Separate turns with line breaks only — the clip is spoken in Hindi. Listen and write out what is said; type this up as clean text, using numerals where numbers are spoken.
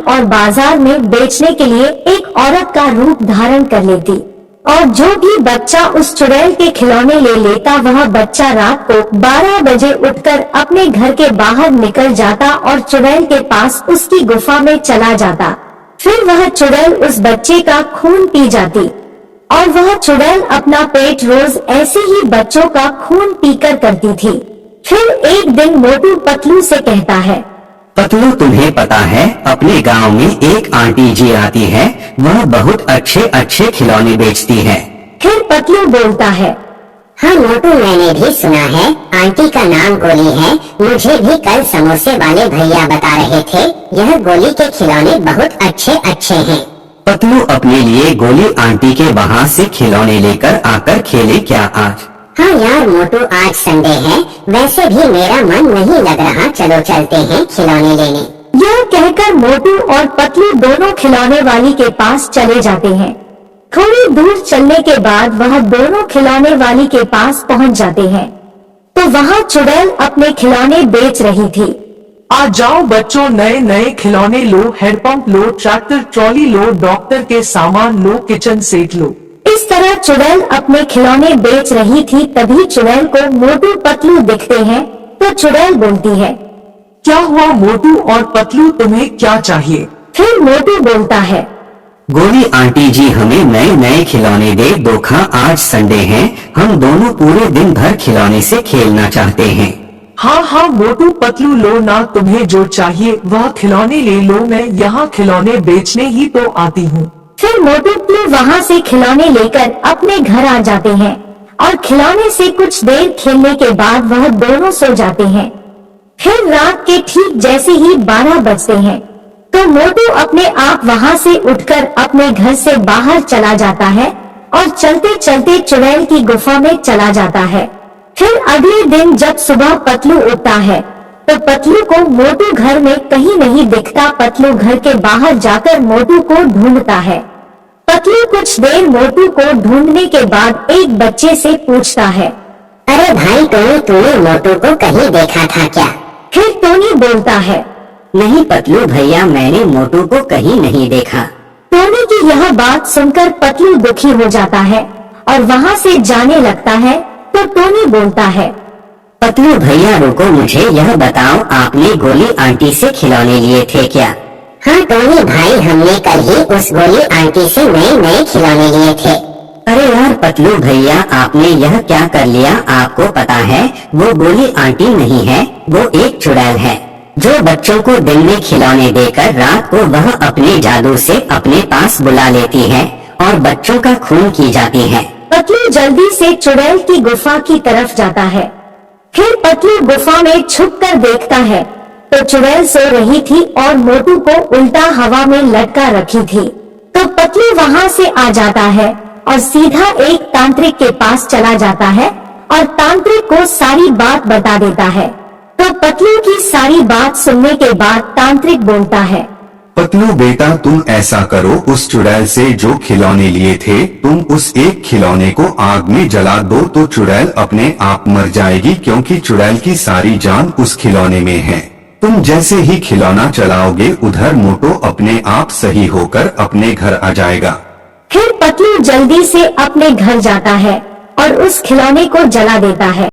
और बाजार में बेचने के लिए एक औरत का रूप धारण कर लेती और जो भी बच्चा उस चुड़ैल के खिलौने ले लेता वह बच्चा रात को 12 बजे उठकर अपने घर के बाहर निकल जाता और चुड़ैल के पास उसकी गुफा में चला जाता। फिर वह चुड़ैल उस बच्चे का खून पी जाती और वह चुड़ैल अपना पेट रोज ऐसे ही बच्चों का खून पीकर करती थी। फिर एक दिन मोटू पतलू से कहता है,
पतलू तुम्हें पता है अपने गांव में एक आंटी जी आती है, वह बहुत अच्छे अच्छे खिलौने बेचती है।
फिर पतलू बोलता है,
हाँ मोटू, मैंने भी सुना है आंटी का नाम गोली है। मुझे भी कल समोसे वाले भैया बता रहे थे यह गोली के खिलौने बहुत अच्छे अच्छे हैं।
पतलू अपने लिए गोली आंटी के वहाँ से खिलौने लेकर आकर खेले क्या आज?
हाँ यार मोटू, आज संडे है, वैसे भी मेरा मन नहीं लग रहा, चलो चलते हैं खिलौने लेने।
यह कहकर मोटू और पतलू दोनों खिलौने वाली के पास चले जाते हैं। थोड़ी दूर चलने के बाद वह दोनों खिलौने वाली के पास पहुंच जाते हैं तो वहाँ चुड़ैल अपने खिलौने बेच रही थी।
आ जाओ बच्चों, नए नए खिलौने लो, हैंडपंप लो, ट्रैक्टर ट्रॉली लो, डॉक्टर के सामान लो, किचन सेट लो।
इस तरह चुड़ैल अपने खिलौने बेच रही थी। तभी चुड़ैल को मोटू पतलू दिखते हैं तो चुड़ैल बोलती है,
क्या हुआ मोटू और पतलू, तुम्हें क्या चाहिए?
फिर मोटू बोलता है,
गोली आंटी जी हमें नए नए खिलौने दे दो, आज संडे है, हम दोनों पूरे दिन भर खिलौने से खेलना चाहते हैं।
हाँ हाँ मोटू पतलू, लो ना, तुम्हें जो चाहिए वह खिलौने ले लो, मैं यहाँ खिलौने बेचने ही तो आती हूँ।
फिर मोटू पतलू वहाँ से खिलौने लेकर अपने घर आ जाते हैं और खिलौने से कुछ देर खेलने के बाद वह दोनों सो जाते हैं। फिर रात के ठीक जैसे ही 12 बजते हैं तो मोटू अपने आप वहाँ से उठकर अपने घर से बाहर चला जाता है और चलते चलते चुड़ैल की गुफा में चला जाता है। फिर अगले दिन जब सुबह पतलू उठता है तो पतलू को मोटू घर में कहीं नहीं दिखता। पतलू घर के बाहर जाकर मोटू को ढूंढता है। पतलू कुछ देर मोटू को ढूंढने के बाद एक बच्चे से पूछता है,
अरे भाई टोनी, तूने मोटू को कहीं देखा था क्या?
फिर टोनी बोलता है,
नहीं पतलू भैया, मैंने मोटू को कहीं नहीं देखा।
टोनी की यह बात सुनकर पतलू दुखी हो जाता है और वहाँ से जाने लगता है तो टोनी बोलता है,
पतलू भैया रुको, मुझे यह बताओ आपने गोली आंटी से खिलौने लिए थे क्या?
हाँ टोनी भाई, हमने कल ही उस गोली आंटी से नए नए खिलौने लिए थे।
अरे यार पतलू भैया, आपने यह क्या कर लिया? आपको पता है वो गोली आंटी नहीं है, वो एक चुड़ैल है जो बच्चों को दिन में खिलौने देकर रात को वह अपने जादू से अपने पास बुला लेती है और बच्चों का खून की जाती है।
पतलू जल्दी से चुड़ैल की गुफा की तरफ जाता है। फिर पतलू गुफा में छुपकर देखता है तो चुड़ैल सो रही थी और मोटू को उल्टा हवा में लटका रखी थी। तो पतलू वहाँ से आ जाता है और सीधा एक तांत्रिक के पास चला जाता है और तांत्रिक को सारी बात बता देता है। तो पतलू की सारी बात सुनने के बाद तांत्रिक बोलता है,
पतलू बेटा, तुम ऐसा करो, उस चुड़ैल से जो खिलौने लिए थे तुम उस एक खिलौने को आग में जला दो तो चुड़ैल अपने आप मर जाएगी, क्योंकि चुड़ैल की सारी जान उस खिलौने में है। तुम जैसे ही खिलौना चलाओगे उधर मोटू अपने आप सही होकर अपने घर आ जाएगा।
फिर पतलू जल्दी से अपने घर जाता है और उस खिलौने को जला देता है।